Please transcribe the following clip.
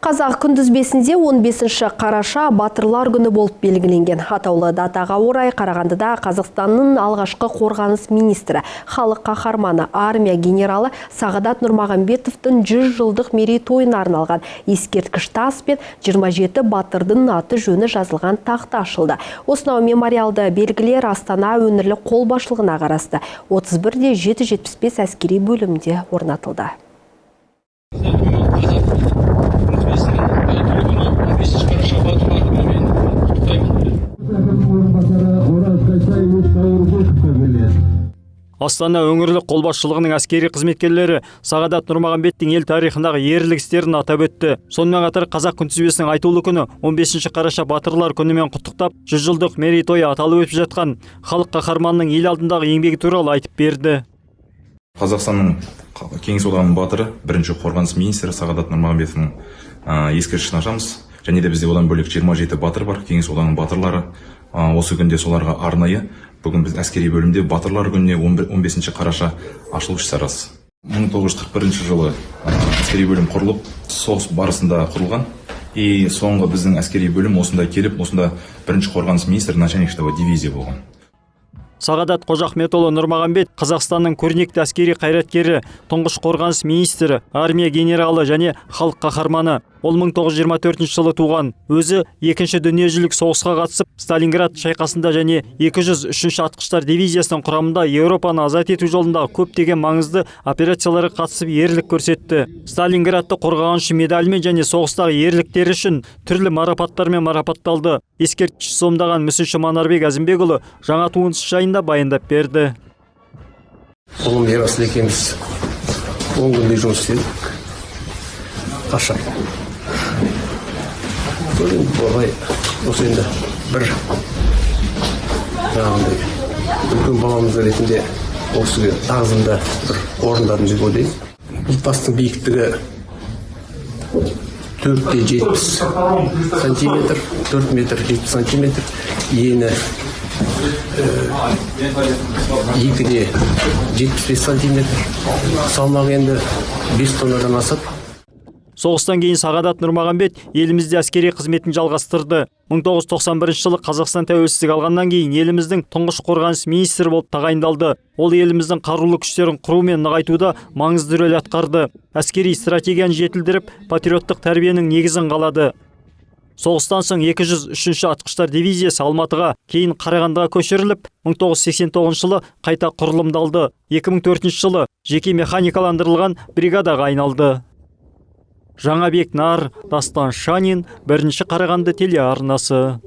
Қазақ күнтізбесінде 15 қараша батырлар күні болып белгіленген. Атаулы датаға орай Қарағандыда Қазақстанның алғашқы қорғаныс министрі, халық қаһарманы, армия генералы Сағадат Нұрмағамбетовтың 100 жылдық мерейтойына арналған ескерткіш тас пен 27 батырдың аты жөні жазылған тақта ашылды. Осынау мемориалды белгілер Астана өңірлік қолбасшылығына қарасты 31-де 775 әскери бөлімде орнатылды. Астана өңірлік қолбасшылығының әскери қызметкерлері Сағадат Нұрмағамбеттің ел тарихындағы ерлік істерін атап өтті. Сонымен қатар Қазақ күнтізбесінің айтулы күні 15 қараша батырлар күнімен құттықтап, 100 жылдық мерейтойы аталып өтіп жатқан халық қаһарманының ел алдындағы еңбегі туралы айтып берді. Қазақстанның Кеңес одағының батыры, бірінші қорғаныс министрі Сағадат Нұрмағамбетовның ескерткішін ашамыз. Және де бізде одан бөлек 27 батыр бар, Кеңес одағының батырлары. Осы күнде соларға арнайы бүгін біз әскери бөлімде батырлар күніне 15 қараша ашылу шарасы. 1941 жылы әскери бөлім құрылып, соғыс барысында құрылған. И соңғы біздің әскери бөлім осында келіп, осында бірінші қорғаныс министрі начальник штаба дивизия болған. Сағадат Қожахметұлы Нұрмағамбет Қазақстанның көрнекті әскери қайраткері, тұңғыш қорғаныс министрі, армия генералы және халық қаһарманы. Ол 1924 жылы туған. Өзі екінші дүниежүзілік соғысқа қатысып, Сталинград шайқасында және 203 атқыштар дивизиясының құрамында Еуропаны азат ету жолындағы көптеген маңызды операцияларға қатысып ерлік көрсетті. Сталинградты қорғаған үшін медальмен және соғыстағы ерліктері үшін түрлі марапаттармен марапатталды. Ескерткіш сомдаған мүсінші Манарбек Әзімбекұлы жаңа туындысы жайында баяндап берді. Ұлым Ерасыл екеуміз 10 күндей жұмыс істедік. Қашан. Болай осы енді бір үлкен баламыз ретінде осы ағзымда бір орындарын деп ойлаймын. Бұл тастың биіктігі 4-70 сантиметр, 4 метр 70 сантиметр, ені 2-де 75 сантиметр, салмағы енді 5 тоннадан асады. Соғыстан кейін Сағадат Нұрмағамбет елімізде әскери қызметін жалғастырды. 1991 жылы Қазақстан тәуелсіздік алғаннан кейін еліміздің тұңғыш қорғаныс министрі болып тағайындалды. Ол еліміздің қарулы күштерін құру мен нығайтуда маңызды рөл атқарды. Әскери стратегияны жетілдіріп, патриоттық тәрбиенің негізін қалады. Соғыстан соң 203 атқыштар дивизиясы Алматыға, кейін Қарағандыға көшіріліп, 1989 жылы қайта құрылымдалды. 2004 жылы жеке механикаландырылған бригадаға айналды. Жаңабек Нар, Дастан Шанин, 1-ші Қарағанды телеарнасы.